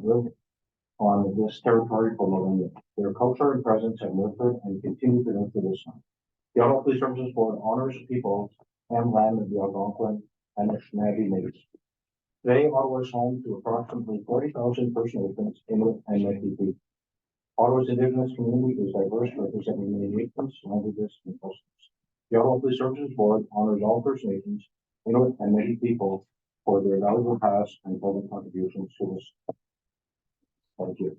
lived on this territory for millennia. Their culture and presence have nurtured and continue to nurture this land. The Ottawa Police Services Board honors the people and land of the Algonquin and Anishinaabe Natives. Today, Ottawa is home to approximately 40,000 First Nations, Inuit, and Métis people. Ottawa's Indigenous community is diverse, representing many nations, languages, and customs. The Ottawa Police Services Board honors all First Nations, Inuit, and Métis people for their valuable past and present contributions to this. Thank you.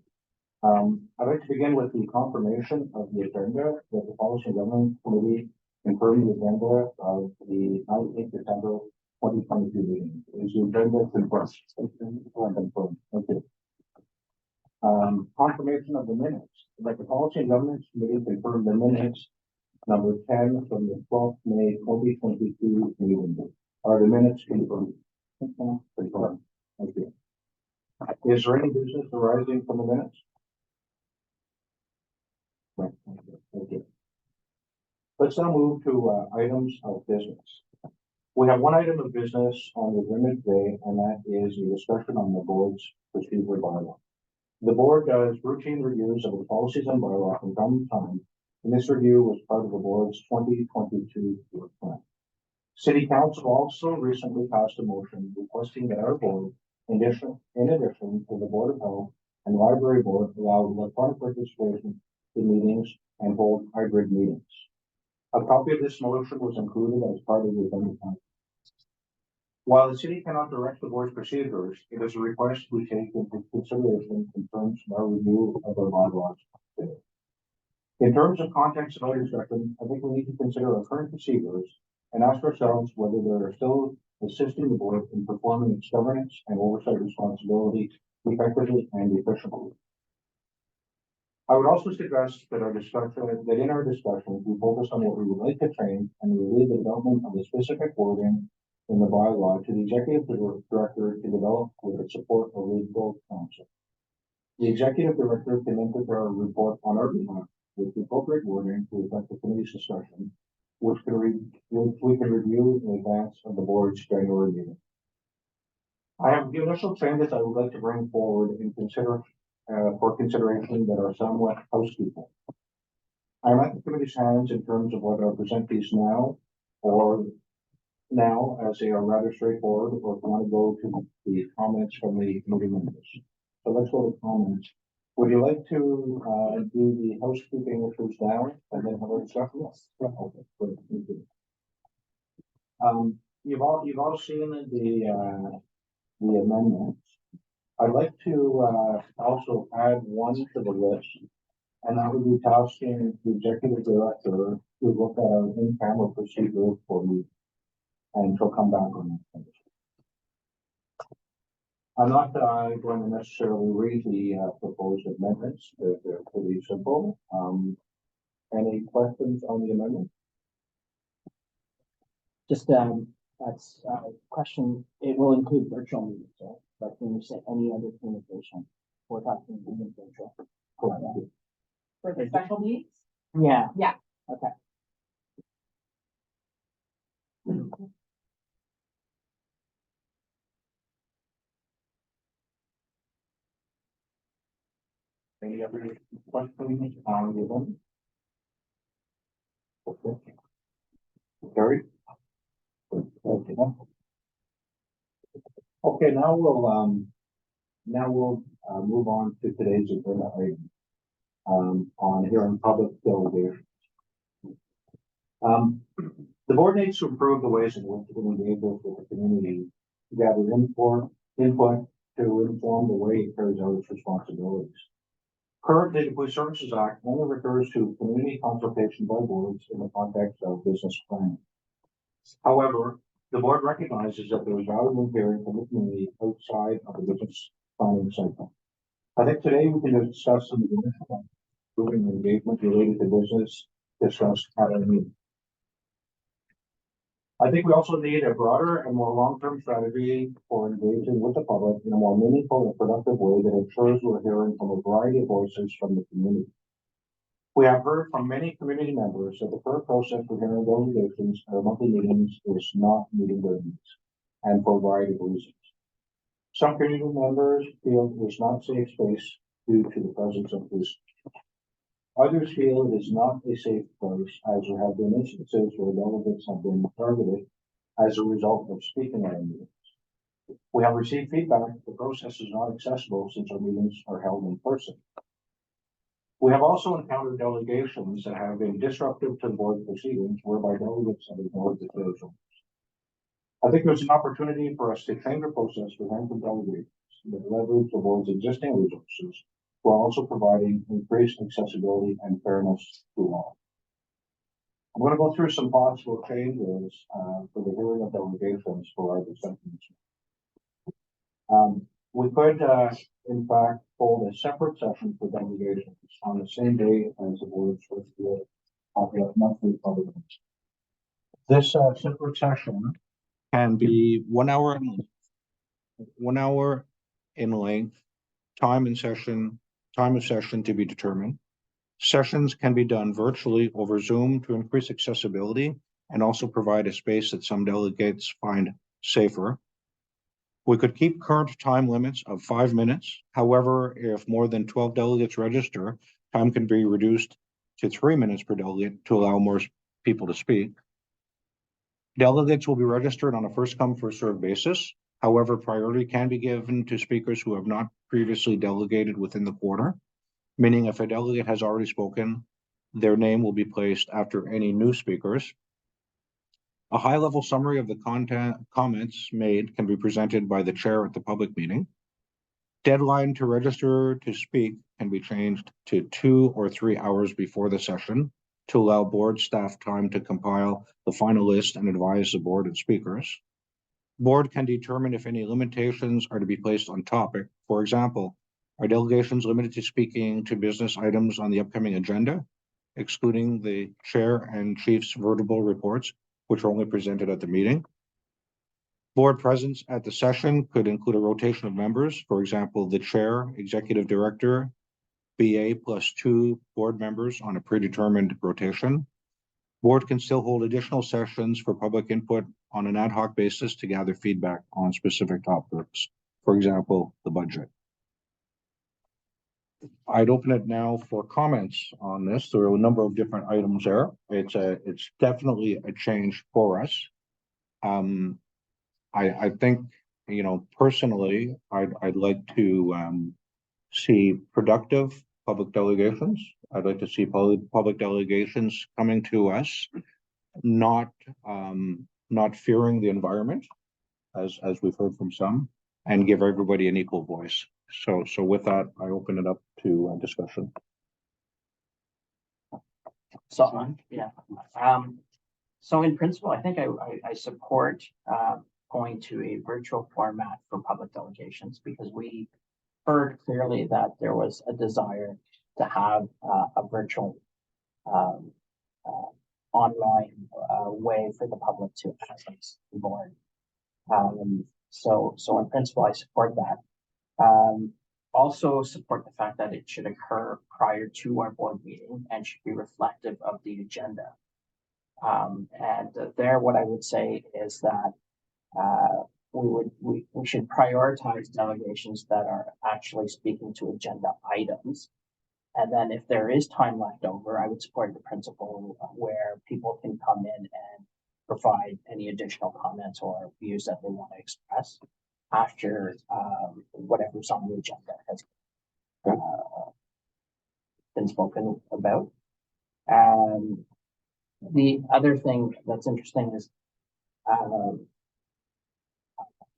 I'd like to begin with the confirmation of the agenda that the Policy and Government Committee confirmed the agenda of the 19th December 2022 meeting. Is the agenda confirmed? Confirmed. Okay. Confirmation of the minutes. Like the Policy and Government Committee confirmed the minutes number 10 from the 12th May 2022 meeting. Are the minutes confirmed? Confirmed. Thank you. Is there any business arising from the minutes? Right. Thank you. Let's now move to items of business. We have one item of business on the agenda today, and that is a discussion on the board's procedure bylaw. The board does routine reviews of the policies and bylaw from time to time, and this review was part of the board's 2022 work plan. City Council also recently passed a motion requesting that our board, in addition to the Board of Health and Library Board, allow electronic participation in meetings and hold hybrid meetings. A copy of this motion was included as part of the agenda. While the city cannot direct the board's procedures, it is a request we take into consideration in terms of our review of our bylaws today. In terms of context of our discussion, I think we need to consider our current procedures and ask ourselves whether they are still assisting the board in performing its governance and oversight responsibility effectively and efficiently. I would also suggest that in our discussion, we focus on what we would like to change and we leave the development of the specific wording in the bylaw to the executive director to develop with the support of legal counsel. The executive director can then prepare a report on our behalf with the appropriate wording to reflect the committee's discussion, which we can review in advance of the board's January meeting. I have the initial changes I would like to bring forward and for consideration that are somewhat housekeeping. I am at the committee's hands in terms of whether I present these now as they are rather straightforward, or if I want to go to the comments from the committee members. So let's go to comments. Would you like to do the housekeeping issues now and then have a discussion? Yes. Okay. Good. Thank you. You've all seen the amendments. I'd like to also add one to the list, and that would be tasking the executive director to look at our in-camera procedure for you, and she'll come back on that. I'm not going to necessarily read the proposed amendments. They're pretty simple. Any questions on the amendment? Just that's a question. It will include virtual meetings, right? But when you say any other communication, we're talking even virtual. For the special needs? Yeah. Yeah. Okay. Any other questions on the amendment? Okay. Gary? Okay. Okay, now we'll move on to today's agenda item on hearing public delegations. The board needs to improve the ways in which it engages with the community to gather input to inform the way it carries out its responsibilities. Currently, the Police Services Act only refers to community consultation by boards in the context of business planning. However, the board recognizes that there is value in hearing from the community outside of the business planning cycle. I think today we can discuss some of the improving engagement related to business discussed at our meeting. I think we also need a broader and more long-term strategy for engaging with the public in a more meaningful and productive way that ensures we're hearing from a variety of voices from the community. We have heard from many community members that the current process for hearing delegations at our monthly meetings is not meeting their needs, and for a variety of reasons. Some community members feel it is not safe space due to the presence of police. Others feel it is not a safe place, as there have been instances where delegates have been targeted as a result of speaking at our meetings. We have received feedback that the process is not accessible since our meetings are held in person. We have also encountered delegations that have been disruptive to the board proceedings whereby delegates have ignored the closed doors. I think there's an opportunity for us to change the process for random delegations that leverage the board's existing resources while also providing increased accessibility and fairness to all. I'm going to go through some possible changes for the hearing of delegations for our discussions. We could, in fact, hold a separate session for delegations on the same day as the board's first monthly public meeting. This separate session can be 1 hour, 1 hour in length, time of session to be determined. Sessions can be done virtually over Zoom to increase accessibility and also provide a space that some delegates find safer. We could keep current time limits of 5 minutes. However, if more than 12 delegates register, time can be reduced to 3 minutes per delegate to allow more people to speak. Delegates will be registered on a first come, first served basis. However, priority can be given to speakers who have not previously delegated within the quarter, meaning if a delegate has already spoken, their name will be placed after any new speakers. A high-level summary of the comments made can be presented by the chair at the public meeting. Deadline to register to speak can be changed to 2 or 3 hours before the session to allow board staff time to compile the final list and advise the board and speakers. Board can determine if any limitations are to be placed on topic. For example, are delegations limited to speaking to business items on the upcoming agenda, excluding the chair and chief's verbal reports, which are only presented at the meeting? Board presence at the session could include a rotation of members. For example, the chair, executive director, BA plus 2 board members on a predetermined rotation. Board can still hold additional sessions for public input on an ad hoc basis to gather feedback on specific topics. For example, the budget. I'd open it now for comments on this. There are a number of different items there. It's definitely a change for us. I think, you know, personally, I'd like to see productive public delegations. I'd like to see public delegations coming to us, not fearing the environment, as we've heard from some, and give everybody an equal voice. So with that, I open it up to discussion. So, yeah. So in principle, I think I support going to a virtual format for public delegations because we heard clearly that there was a desire to have a virtual online way for the public to access the board. So in principle, I support that. Also support the fact that it should occur prior to our board meeting and should be reflective of the agenda. And there, what I would say is that we should prioritize delegations that are actually speaking to agenda items. And then if there is time left over, I would support the principle where people can come in and provide any additional comments or views that they want to express after whatever's on the agenda has been spoken about. The other thing that's interesting is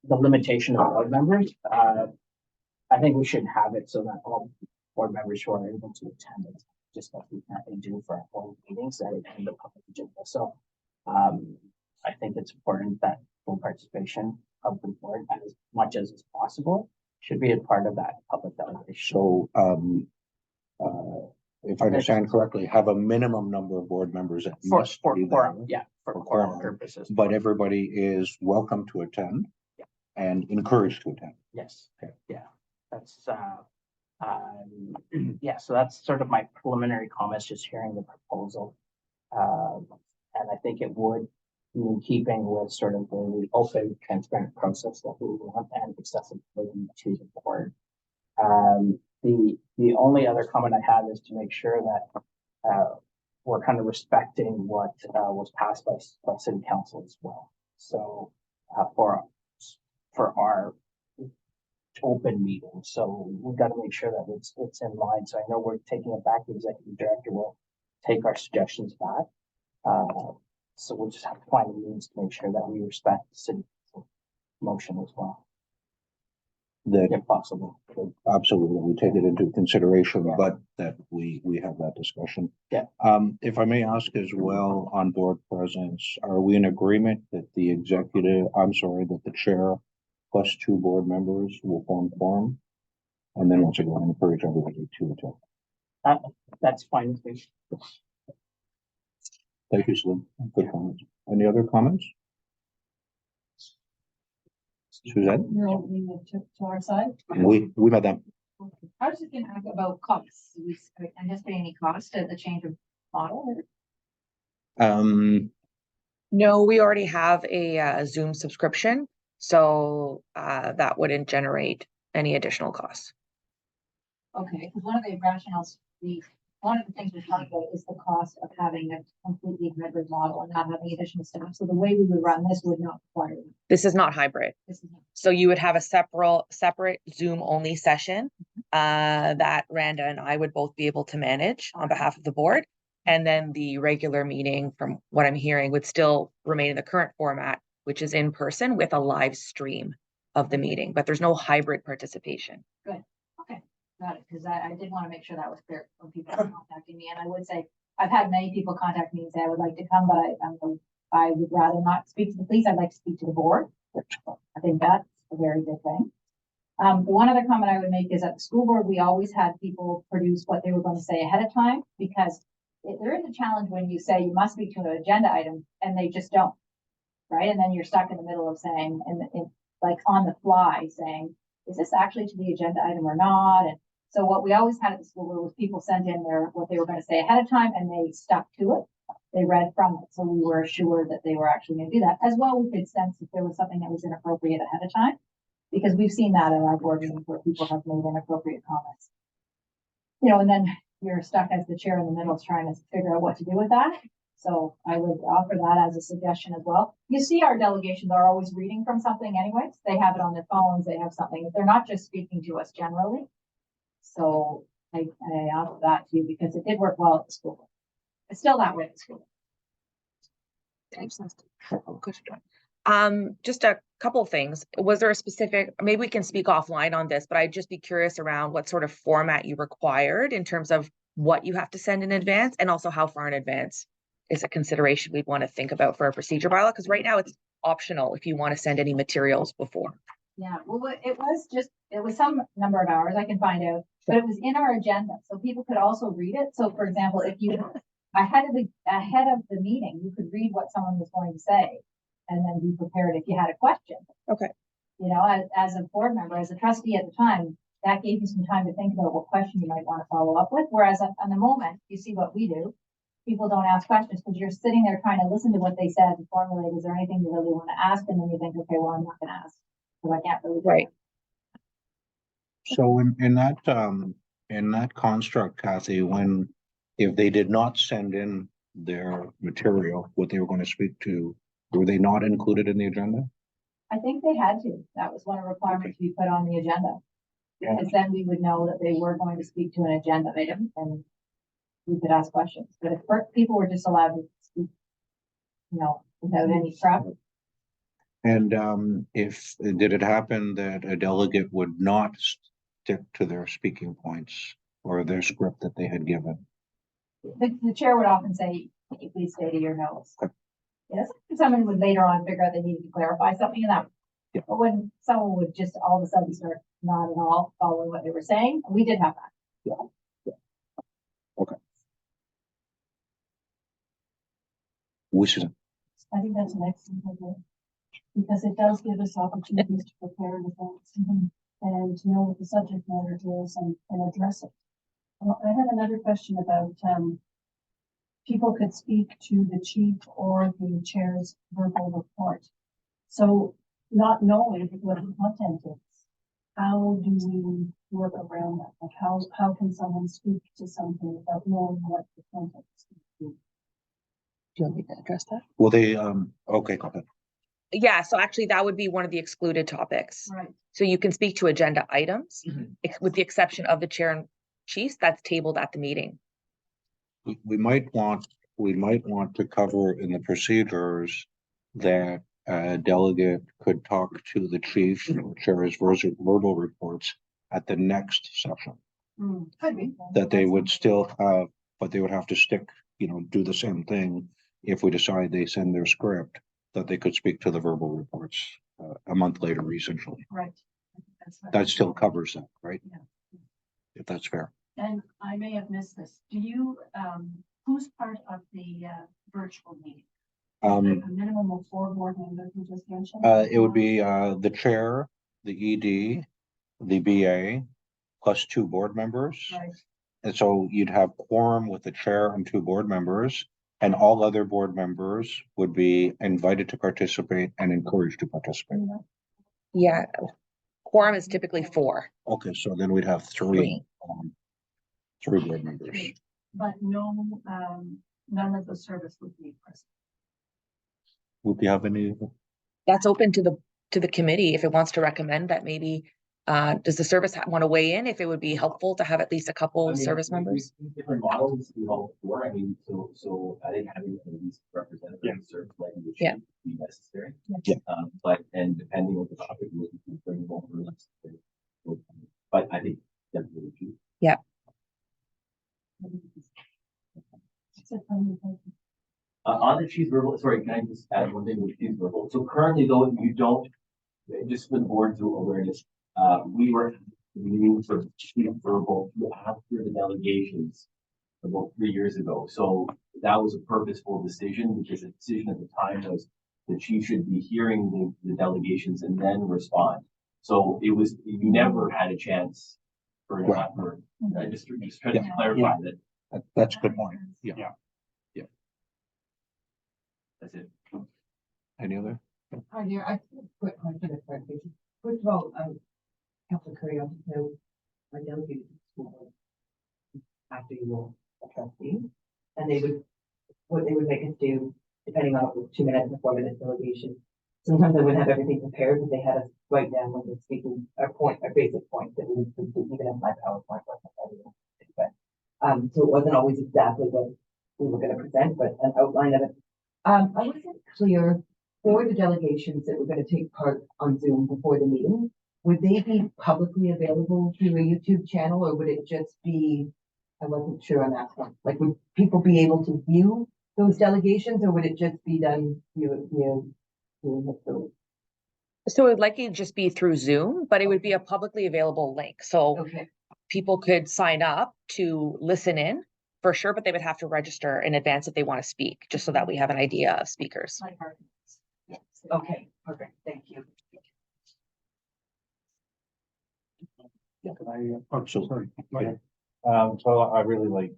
the limitation of board members. I think we should have it so that all board members who are able to attend it, just like we currently do for our board meetings, that attend the public agenda. So I think it's important that full participation of the board, as much as is possible, should be a part of that public delegation. So if I understand correctly, have a minimum number of board members that must be there. For quorum purposes. But everybody is welcome to attend and encouraged to attend. Yes. Okay. Yeah. That's so that's sort of my preliminary comments, just hearing the proposal. And I think it would in keeping with sort of the open, transparent process that we want and accessibility to the board. The only other comment I have is to make sure that we're kind of respecting what was passed by city council as well. So for our open meeting, so we've got to make sure that it's in line. So I know we're taking it back. The executive director will take our suggestions back. So we'll just have to find a means to make sure that we respect the city motion as well, That if possible. absolutely, we take it into consideration, Yeah. but that we have that discussion. Yeah. If I may ask as well, on board presence, are we in agreement that that the chair plus 2 board members will form quorum? And then once again, I encourage everybody to attend. That's fine with me. Thank you, Slim. Good comments. Any other comments? Suzette? You're opening it to our side. Oui, madame. I was just gonna ask about costs. Do we anticipate any cost to the change of model? No, we already have a Zoom subscription, so that wouldn't generate any additional costs. Okay, because one of the rationales, one of the things we talked about is the cost of having a completely hybrid model and not having additional staff. So the way we would run this would not require. This is not hybrid. This is not. So you would have a separate Zoom only session that Randa and I would both be able to manage on behalf of the board. And then the regular meeting, from what I'm hearing, would still remain in the current format, which is in person with a live stream of the meeting, but there's no hybrid participation. Good. Okay, got it. Because I did want to make sure that was clear when people are contacting me. And I would say, I've had many people contact me and say, I would like to come, but I would rather not speak to the police. I'd like to speak to the board. I think that's a very good thing. One other comment I would make is at the school board, we always had people produce what they were going to say ahead of time, because there is a challenge when you say you must speak to an agenda item and they just don't, right? And then you're stuck in the middle of saying, and like on the fly saying, is this actually to the agenda item or not? And so what we always had at the school board was people sent in what they were going to say ahead of time and they stuck to it. They read from it. So we were assured that they were actually going to do that. As well, we could sense if there was something that was inappropriate ahead of time, because we've seen that in our board meetings where people have made inappropriate comments. You know, and then you're stuck as the chair in the middle trying to figure out what to do with that. So I would offer that as a suggestion as well. You see, our delegations are always reading from something anyways. They have it on their phones. They have something. They're not just speaking to us generally. So I offer that to you because it did work well at the school. It's still that way at the school. Just a couple of things. Was there a specific, maybe we can speak offline on this, but I'd just be curious around what sort of format you required in terms of what you have to send in advance, and also how far in advance is a consideration we'd want to think about for a procedure bylaw, because right now it's optional if you want to send any materials before. Yeah, well, it was some number of hours, I can find out, but it was in our agenda, so people could also read it. So for example, if you, ahead of the meeting, you could read what someone was going to say and then be prepared if you had a question. Okay. You know, as a board member, as a trustee at the time, that gave you some time to think about what question you might want to follow up with. Whereas on the moment, you see what we do, people don't ask questions because you're sitting there trying to listen to what they said and formulate, is there anything you really want to ask? And then you think, okay, well, I'm not going to ask because I can't really do Right. it. So in that construct, Kathy, if they did not send in their material, what they were going to speak to, were they not included in the agenda? I think they had to. That was one of the requirements we put on the agenda. Yeah. Because then we would know that they were going to speak to an agenda item and we could ask questions. But if people were just allowed to speak, you know, without any prep. And did it happen that a delegate would not stick to their speaking points or their script that they had given? The chair would often say, can you please stay to your notes? Okay. Yes, someone would later on figure out they needed to clarify something in that. Yeah. But when someone would just all of a sudden start not at all following what they were saying, we did have that. Yeah. Okay. Which is I think that's an excellent idea, because it does give us opportunities to prepare in advance and to know what the subject matter is and address it. Well, I had another question about people could speak to the chief or the chair's verbal report. So not knowing what the content is, how do we work around that? Like how can someone speak to something without knowing what the content is? Do you want me to address that? Well, they, okay, go ahead. Yeah, so actually that would be one of the excluded topics. Right. So you can speak to agenda items, with the exception of the chair and chiefs that's tabled at the meeting. We might want to cover in the procedures that a delegate could talk to the chief or chair's verbal reports at the next session. Could be. That they would still have, but they would have to stick, do the same thing if we decide they send their script, that they could speak to the verbal reports a month later, essentially. Right. I think that's what- That still covers that, right? Yeah. If that's fair. And I may have missed this. Do you, who's part of the virtual meeting? Is there a minimum of 4 board members you just mentioned? It would be the chair, the ED, the BA, plus 2 board members. Right. And so you'd have quorum with the chair and 2 board members, and all other board members would be invited to participate and encouraged to participate. Yeah, quorum is typically 4. Okay, so then we'd have 3 board members. But no, none of the service would be present. Would you have any? That's open to the committee if it wants to recommend that maybe, does the service want to weigh in if it would be helpful to have at least a couple service members? Different models we all for, I mean, so I think having at least representative service like would Yeah. be necessary. Yeah. But, and depending on the topic, we can bring over necessary. But I think definitely. On the chief's verbal, sorry, can I just add one thing with chief's verbal? So currently though, you don't, just for the board's awareness, we were new for chief verbal after the delegations about 3 years ago. So that was a purposeful decision because the decision at the time was the chief should be hearing the delegations and then respond. So it was, you never had a chance for an Right. offer. Just trying to clarify that. That's a good point. Yeah. That's it. Any other? Hi there, I have a quick question of clarification. First of all, Councilor Curry, I want to know, I delegated to school board after you were a trustee, and what they would make us do, depending on if it was 2 minutes and 4 minute delegation. Sometimes I wouldn't have everything prepared, but they had us write down when they're speaking, a basic point that we would complete, even if my PowerPoint wasn't ready. But, so it wasn't always exactly what we were gonna present, but an outline of it. I wasn't clear for the delegations that were gonna take part on Zoom before the meeting. Would they be publicly available through a YouTube channel, or would it just be, I wasn't sure on that one. Like, would people be able to view those delegations, or would it just be done via So it would likely just be through Zoom, but it would be a publicly available link. So Okay, people could sign up to listen in for sure, but they would have to register in advance if they want to speak, just so that we have an idea of speakers. Like arguments. Yes. okay, perfect, thank you. Yeah, can I, Absolutely. so I really like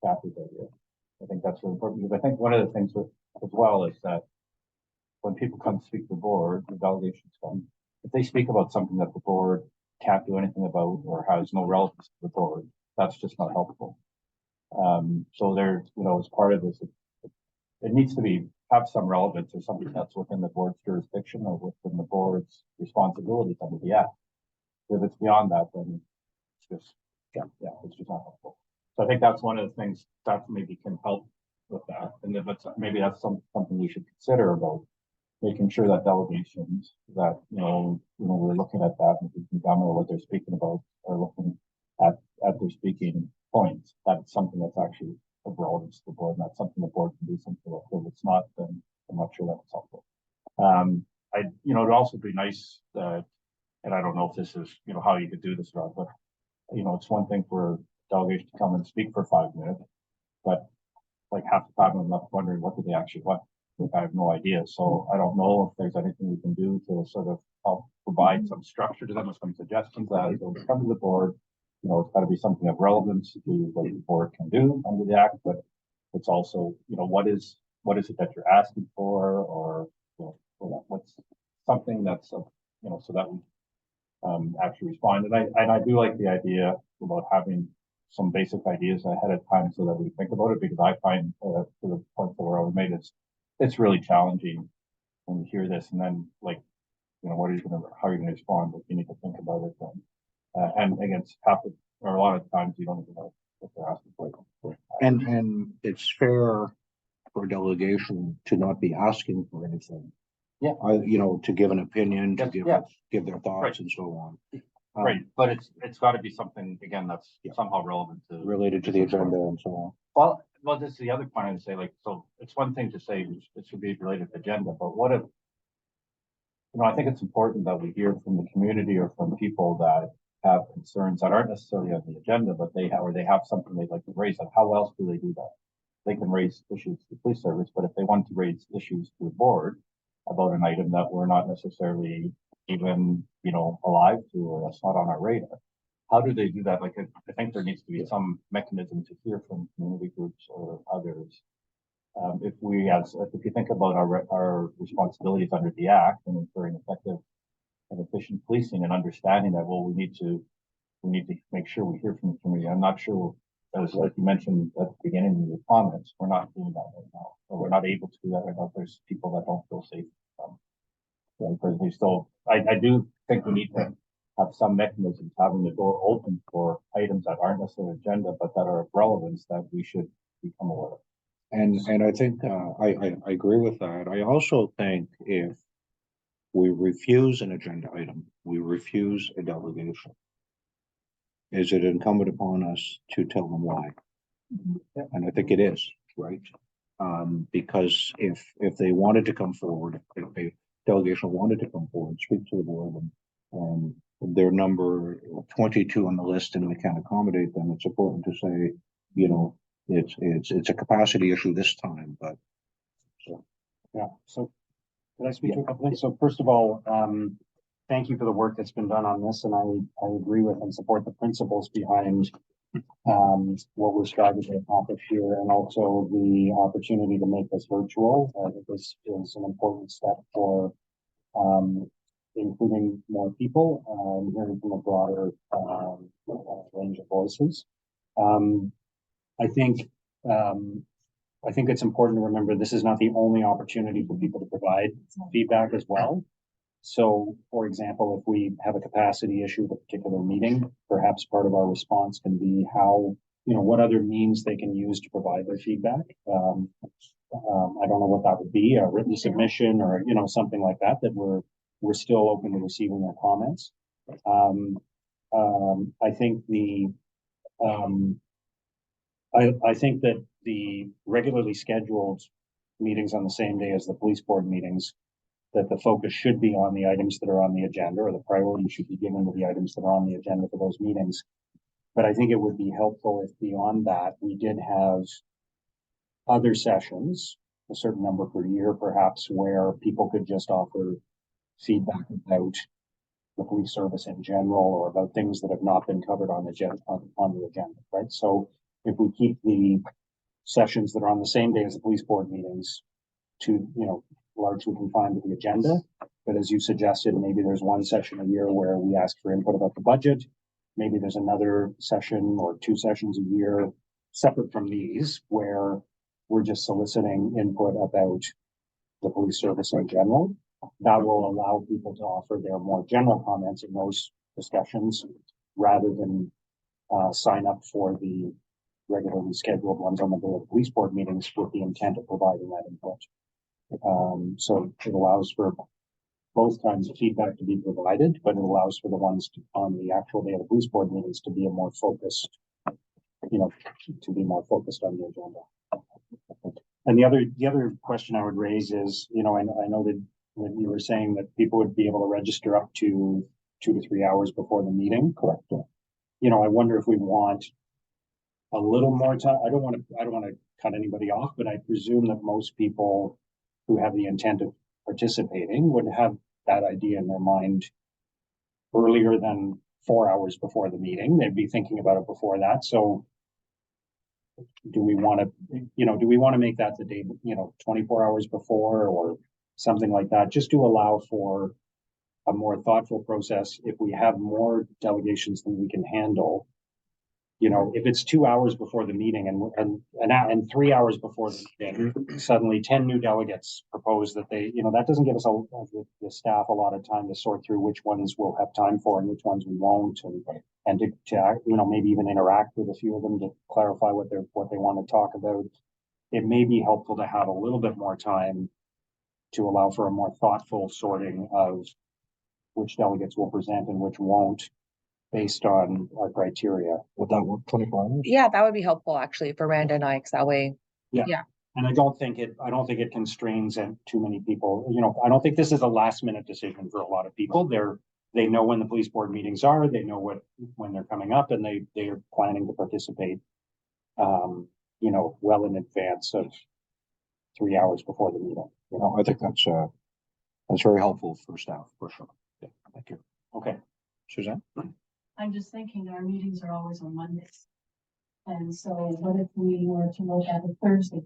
Kathy's idea. I think that's really important because I think one of the things as well is that when people come to speak to the board, the delegations come, if they speak about something that the board can't do anything about or has no relevance to the board, that's just not helpful. So there, as part of this, it needs to have some relevance or something that's within the board's jurisdiction or within the board's responsibilities under the act. If it's beyond that, then it's just, it's just not helpful. So I think that's one of the things that maybe can help with that. And then maybe that's something we should consider about making sure that delegations that, we're looking at that and we can examine what they're speaking about or looking at their speaking points. That's something that's actually of relevance to the board, not something the board can do something about. If it's not, then I'm not sure that's helpful. It'd also be nice that, and I don't know if this is, how you could do this, Rob, but, it's one thing for delegations to come and speak for 5 minutes, but like half the time I'm left wondering, what do they actually want? I have no idea. So I don't know if there's anything we can do to sort of help provide some structure to them or some suggestions that as they come to the board, it's got to be something of relevance to what the board can do under the act, but it's also, what is it that you're asking for, or, what's something that's, so that we actually respond. And I do like the idea about having some basic ideas ahead of time so that we think about it, because I find, to the point where I was made, it's really challenging when you hear this, and then like, how are you gonna respond, but you need to think about it then. And against or a lot of times you don't even know what they're asking for. And it's fair for delegation to not be asking for anything. Yeah. To give an opinion, to Yes, give, yeah. give their thoughts Right. and so on. Right, but it's gotta be something, again, that's Yeah. somehow relevant to. Related to the agenda and so on. Well, this is the other point I'd say, like, so it's one thing to say it should be related to agenda, but what if, I think it's important that we hear from the community or from people that have concerns that aren't necessarily on the agenda, but they have something they'd like to raise. Like, how else do they do that? They can raise issues to the police service, but if they want to raise issues to the board about an item that we're not necessarily even, alive to, or that's not on our radar, how do they do that? Like, I think there needs to be some mechanism to hear from community groups or others. If you think about our responsibilities under the Act and ensuring effective and efficient policing, and understanding that, well, we need to make sure we hear from the community. I'm not sure, as like you mentioned at the beginning of your comments, we're not doing that right now, or we're not able to do that right now. There's people that don't feel safe. I do think we need to have some mechanisms, having the door open for items that aren't necessarily agenda, but that are of relevance that we should become aware of. And I think, I agree with that. I also think if we refuse an agenda item, we refuse a delegation, is it incumbent upon us to tell them why? And I think it is, right? Because if they wanted to come forward, if a delegation wanted to come forward, speak to the board, and their number 22 on the list, and we can't accommodate them, it's important to say, it's a capacity issue this time, but so. Yeah, so could I speak to a couple things? So first of all, thank you for the work that's been done on this, and I agree with and support the principles behind what we're striving to accomplish here, and also the opportunity to make this virtual. I think this is an important step for including more people, hearing from a broader range of voices. I think it's important to remember this is not the only opportunity for people to provide feedback as well. So, for example, if we have a capacity issue at a particular meeting, perhaps part of our response can be how, what other means they can use to provide their feedback. I don't know what that would be, a written submission or, something like that, that we're still open to receiving their comments. I think I think that the regularly scheduled meetings on the same day as the police board meetings, that the focus should be on the items that are on the agenda, or the priority should be given to the items that are on the agenda for those meetings. But I think it would be helpful if beyond that, we did have other sessions, a certain number per year, perhaps, where people could just offer feedback about the police service in general, or about things that have not been covered on the agenda, right? So if we keep the sessions that are on the same day as the police board meetings to, largely confined to the agenda, but as you suggested, maybe there's one session a year where we ask for input about the budget. Maybe there's another session or two sessions a year separate from these where we're just soliciting input about the police service in general. That will allow people to offer their more general comments in those discussions rather than sign up for the regularly scheduled ones on the day of the police board meetings with the intent of providing that input. So it allows for both kinds of feedback to be provided, but it allows for the ones on the actual day of the police board meetings to be a more focused, to be more focused on the agenda. And the other question I would raise is, I know that you were saying that people would be able to register up to 2 to 3 hours before the meeting. Correct. I wonder if we want a little more time. I don't want to cut anybody off, but I presume that most people who have the intent of participating would have that idea in their mind earlier than 4 hours before the meeting. They'd be thinking about it before that. So do we want to make that the day, 24 hours before or something like that, just to allow for a more thoughtful process. If we have more delegations than we can handle, if it's 2 hours before the meeting and 3 hours before the meeting, suddenly 10 new delegates propose that that doesn't give us the staff a lot of time to sort through which ones we'll have time for and which ones we won't, and to maybe even interact with a few of them to clarify what they want to talk about. It may be helpful to have a little bit more time to allow for a more thoughtful sorting of which delegates will present and which won't, based on our criteria. Would that work 24 hours? Yeah, that would be helpful actually for Randa and I, 'cause that way. And I don't think it constrains too many people. I don't think this is a last minute decision for a lot of people. They know when the police board meetings are, they know when they're coming up, and they are planning to participate, well in advance of 3 hours before the meeting. I think that's very helpful for staff, for sure. Yeah, thank you. Okay. Suzanne? I'm just thinking our meetings are always on Mondays. And so what if we were to look at a Thursday?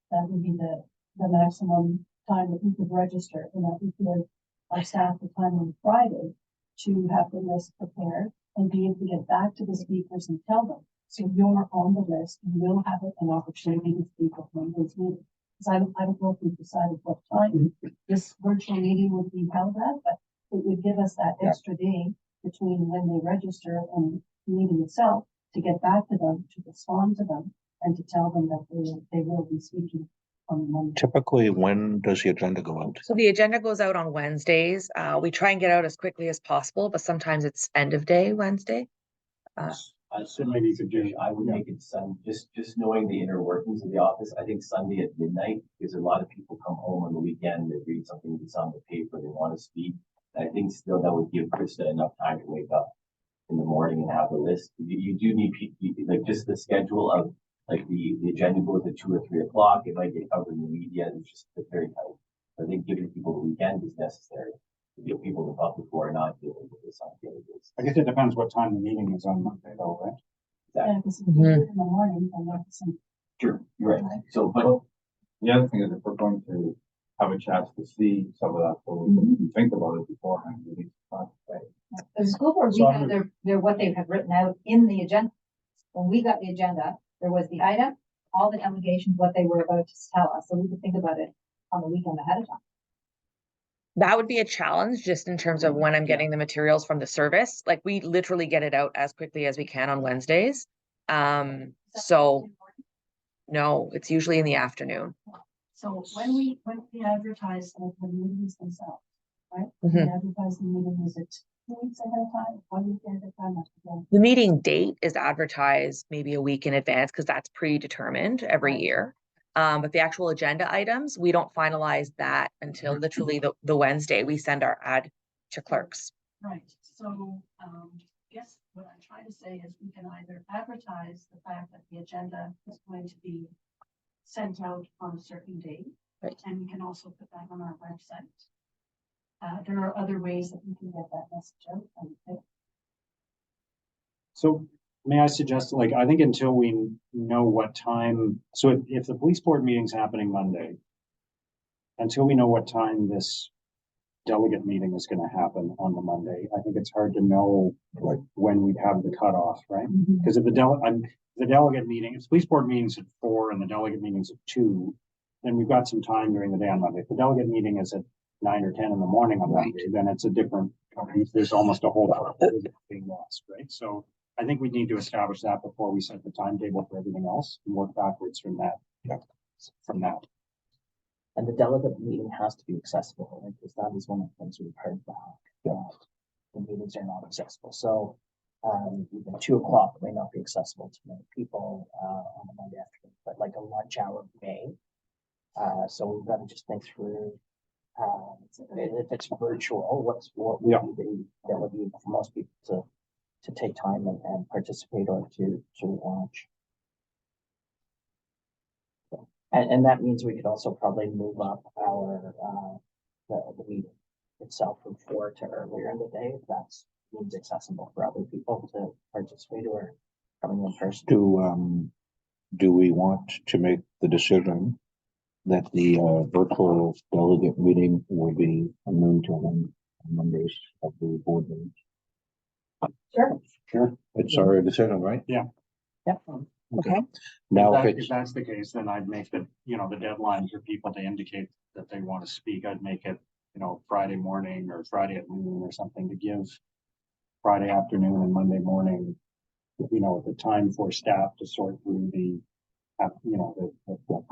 That would be the maximum time that we could register, and that we give our staff the time on Friday to have the list prepared and be able to get back to the speakers and tell them. So you're on the list, you will have an opportunity to speak at Monday's meeting. Because I don't know if we've decided what time this virtual meeting would be held at, but it would give us that extra day between when they register and the meeting itself to get back to them, to respond to them, and to tell them that they will be speaking on Monday. Typically, when does the agenda go out? So the agenda goes out on Wednesdays. We try and get out as quickly as possible, but sometimes it's end of day Wednesday. So maybe you could do. I would make it just knowing the inner workings of the office. I think Sunday at midnight, because a lot of people come home on the weekend, they read something that's on the paper, they want to speak. I think still that would give Krista enough time to wake up in the morning and have the list. You do need people, like just the schedule of like the agenda goes at 2 or 3 o'clock. It might get covered in the media. It's very tight. I think giving people the weekend is necessary to give people the thought before and not dealing with this on daily basis. I guess it depends what time the meeting is on Monday, though, right? Yeah, because if you do it in the morning, then that's Sure, you're right. So, but The other thing is if we're going to have a chance to see some of that, so we can think about it beforehand. We need to concentrate. The school board, we So have their what they have written out in the agenda. When we got the agenda, there was the item, all the allegations, what they were about to tell us, so we could think about it on the weekend ahead of time. That would be a challenge just in terms of when I'm getting the materials from the service. Like we literally get it out as quickly as we can on Wednesdays. So no, it's usually in the afternoon. So when we advertise the meetings themselves, right? We advertise the meeting, is it 2 weeks ahead of time, 1 week ahead of time? The meeting date is advertised maybe a week in advance because that's predetermined every year. But the actual agenda items, we don't finalize that until literally the Wednesday we send our ad to clerks. Right, so, guess what I'm trying to say is we can either advertise the fact that the agenda is going to be sent out on a certain date. Right. And we can also put that on our website. There are other ways that we can get that message out. I think. So may I suggest, I think until we know what time, so if the police board meeting's happening Monday, until we know what time this delegate meeting is going to happen on the Monday, I think it's hard to know when we'd have the cutoff, right? Because if the delegate meeting, if the police board meeting's at 4 and the delegate meeting's at 2, then we've got some time during the day on Monday. If the delegate meeting is at 9 or 10 in the morning on Monday, then it's a different, there's almost a whole lot of being lost, right? So I think we need to establish that before we set the timetable for everything else and work backwards from that. And the delegate meeting has to be accessible, right? Because that is one of the things we've heard back. The meetings are not accessible. So even 2 o'clock may not be accessible to many people on a Monday afternoon, but like a lunch hour may. So we've got to just think through if it's virtual, what would be the ability for most people to take time and participate or to watch. And that means we could also probably move up our the meeting itself from 4 to earlier in the day if that's means accessible for other people to participate or coming in person. do we want to make the decision that the virtual delegate meeting will be a noon to one on Mondays of the board meetings? Sure. Sure. It's our decision, right? Yep. Okay. Now, if If it's, that's the case, then I'd make the, the deadline for people to indicate that they want to speak. I'd make it, Friday morning or Friday at noon or something to give Friday afternoon and Monday morning, the time for staff to sort through the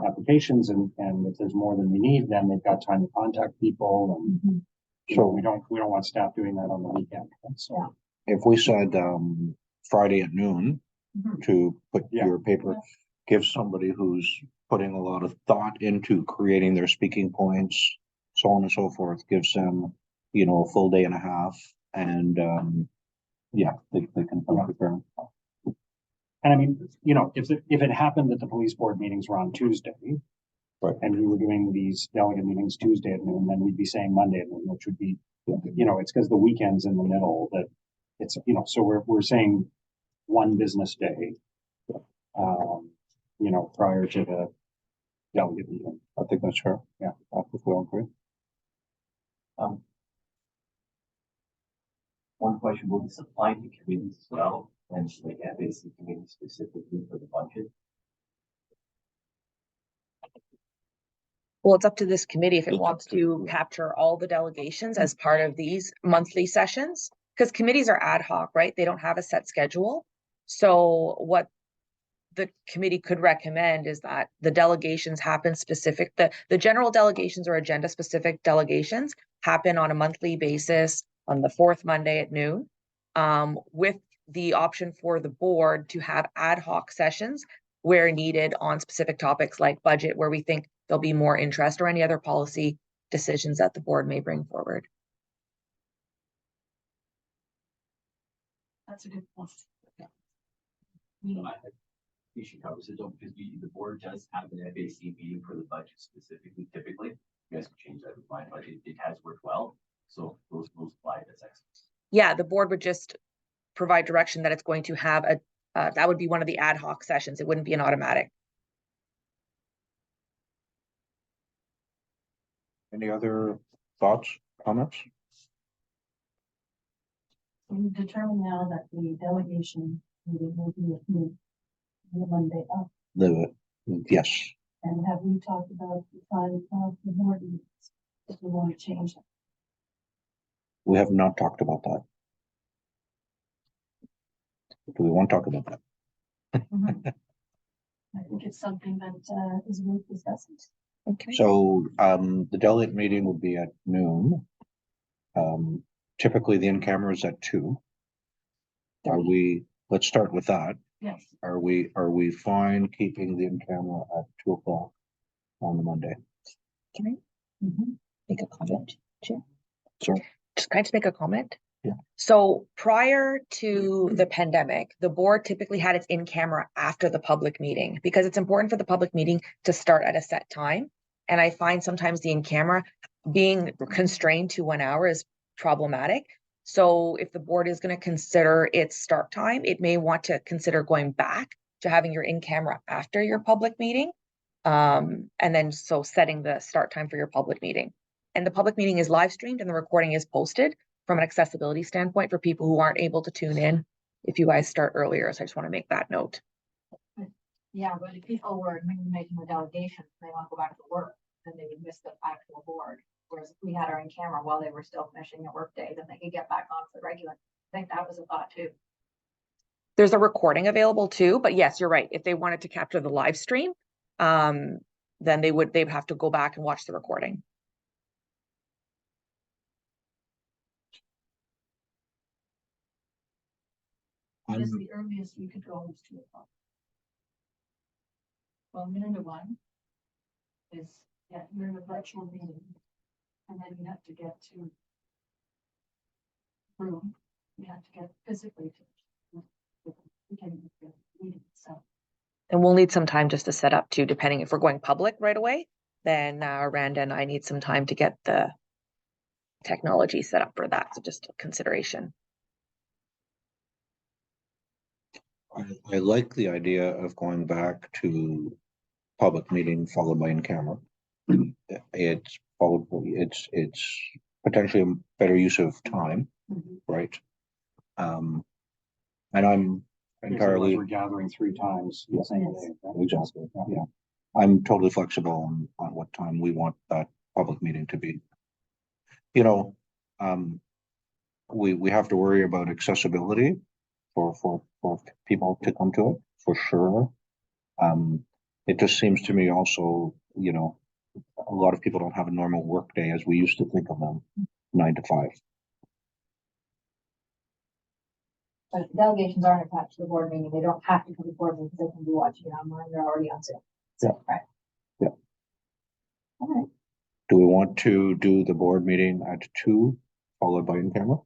applications and if there's more than we need, then they've got time to contact people and so we don't want staff doing that on the weekend. So if we said, Friday at noon to put Yeah. your paper, give somebody who's putting a lot of thought into creating their speaking points, so on and so forth, gives them, a full day and a half and, they can come prepared. And I mean, if it happened that the police board meetings were on Tuesday. Right. And we were doing these delegate meetings Tuesday at noon, then we'd be saying Monday at noon, which would be, it's because the weekend's in the middle that it's, so we're saying one business day. Prior to the delegate meeting. I think that's fair. Yeah. I think we all agree. One question, will this apply to committees as well, and like FAC committees specifically for the budget? Well, it's up to this committee if it It's up wants to the to board. capture all the delegations as part of these monthly sessions. Because committees are ad hoc, right? They don't have a set schedule. So what the committee could recommend is that the delegations happen specific, the general delegations or agenda specific delegations happen on a monthly basis on the fourth Monday at noon, with the option for the board to have ad hoc sessions where needed on specific topics like budget, where we think there'll be more interest, or any other policy decisions that the board may bring forward. That's a good point. You should cover it, don't, because the board does have an FAC meeting for the budget specifically, typically. You guys can change that with mine, but it has worked well, so those apply as excellent. Yeah, the board would just provide direction that it's going to have that would be one of the ad hoc sessions. It wouldn't be an automatic. Any other thoughts, comments? We determined now that the delegation meeting will be at noon, the Monday up. Yes, And have we talked about the time of the board meetings? If we want to change that. we have not talked about that. Do we want to talk about that? I think it's something that is worth discussing. Okay. So, the delegate meeting would be at noon. Typically the in-camera is at 2. Let's start with that. Yes. Are we fine keeping the in-camera at 2 o'clock on the Monday? Can I make a comment, Chair? Sure. Just kind of make a comment. Yeah. So prior to the pandemic, the board typically had its in-camera after the public meeting because it's important for the public meeting to start at a set time. And I find sometimes the in-camera being constrained to 1 hour is problematic. So if the board is going to consider its start time, it may want to consider going back to having your in-camera after your public meeting. And then so setting the start time for your public meeting. And the public meeting is live streamed and the recording is posted from an accessibility standpoint for people who aren't able to tune in if you guys start earlier. So I just want to make that note. Yeah, but if people were making the delegation, they want to go back to work, then they would miss the actual board. Whereas if we had our in camera while they were still finishing their workday, then they could get back on for the regular. I think that was a thought too. There's a recording available too, but yes, you're right. If they wanted to capture the live stream, then they'd have to go back and watch the recording. I guess the earliest we could go is 2 o'clock. Well, noon to 1 is, yeah, you're in a virtual meeting. And then you have to get to room. You have to get physically to the meeting, so. And we'll need some time just to set up too, depending if we're going public right away, then Randa and I need some time to get the technology set up for that. So just a consideration. I like the idea of going back to public meeting followed by in camera. It's probably, it's potentially a better use of time, right? And I'm entirely, We're gathering 3 times. the same day, right? exactly, yeah. I'm totally flexible on what time we want that public meeting to be. You know, we have to worry about accessibility for people to come to it, for sure. It just seems to me also, you know, a lot of people don't have a normal work day as we used to think of them, 9 to 5. But if delegations aren't attached to the board meeting, they don't have to come to the board meeting because they can be watching it online. They're already on Zoom. So, right. Yeah. All right. Do we want to do the board meeting at 2, followed by in camera?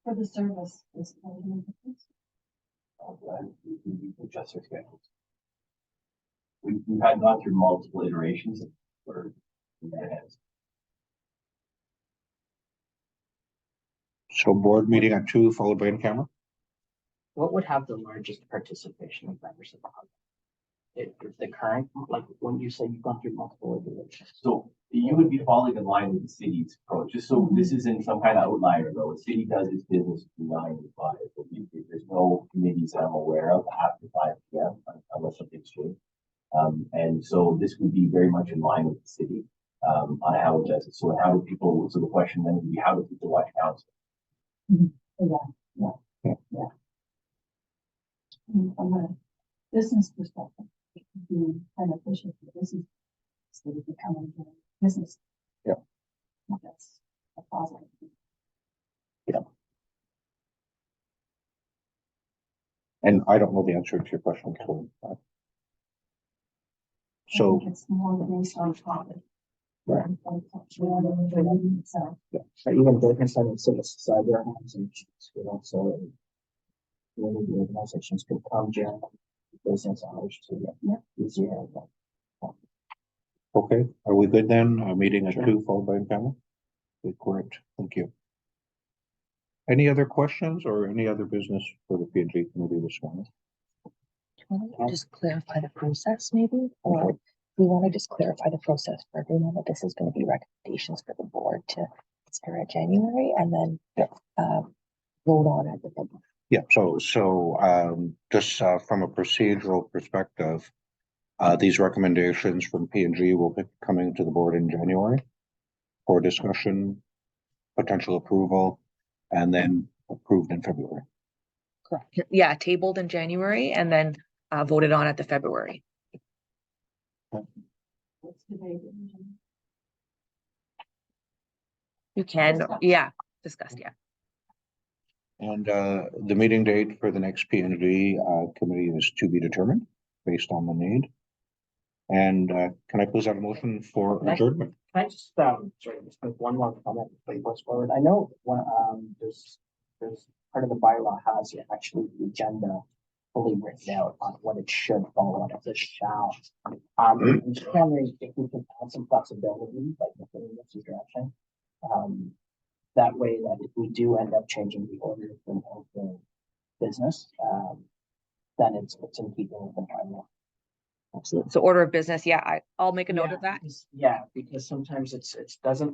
For the service. We adjust our schedules. We've had gone through multiple iterations for hands. So board meeting at 2, followed by in camera? What would have the largest participation of members of the public? If the current, like when you say you've gone through multiple iterations. So you would be falling in line with the city's approach, just so this isn't some kind of outlier though. The city does its business from 9 to 5. There's no committees that I'm aware of after 5 p.m. unless something's changed. And so this would be very much in line with the city on how it does it. So how do people, so the question then would be, how do people watch council? From a business perspective, it could be beneficial for business. So they become a business. Yeah. That's a positive. And I don't know the answer to your question. So, I think it's more based on profit. Right. So, But even business and civil society organizations, you know, so community organizations could come during business hours to get easier. okay, are we good then? A meeting at Sure. 2, followed by in camera? Okay, correct, thank you. Any other questions or any other business for the P&G committee this morning? Just clarify the process maybe, or we want to just clarify the process for everyone that this is going to be recommendations for the board to consider in January and then vote on at the February. Yeah, so just from a procedural perspective, these recommendations from P&G will be coming to the board in January for discussion, potential approval, and then approved in February. Correct. Yeah, tabled in January and then voted on at the February. let's debate it. You can, yeah, discussed, yeah. And the meeting date for the next P&G committee is to be determined based on the need. And can I please have a motion for adjournment? Can I just, sorry, just make one more comment before you push forward? I know when, there's part of the bylaw has actually the agenda fully written out on what it should follow and if it shall. I'm just wondering if we can add some flexibility, like within this direction. That way that if we do end up changing the order of the business, then it's in keeping with the bylaw. Absolutely. So order of business, yeah, I'll make a note of that. Yeah, because sometimes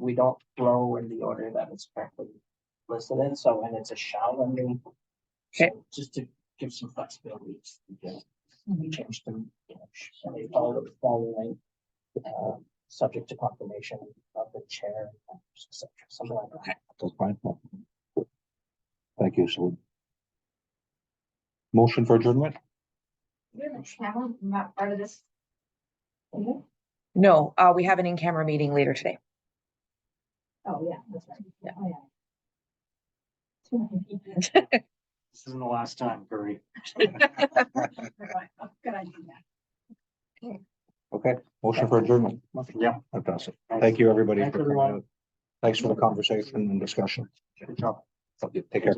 we don't flow in the order that it's correctly listed in, so, and it's a shall ending. Okay. So just to give some flexibility, because we changed them, you know, and they following, subject to confirmation of the chair, et cetera, something like that. Okay. That's fine. Thank you, Celine. Motion for adjournment? I'm not part of this. No, we have an in-camera meeting later today. Oh, yeah, that's right. Yeah. Oh, yeah. This isn't the last time, Curry. Good idea. Okay, motion for adjournment. Yeah. Fantastic. Thank you, everybody. Thanks, for coming everyone. out. Thanks for the conversation and discussion. Good job. Take care.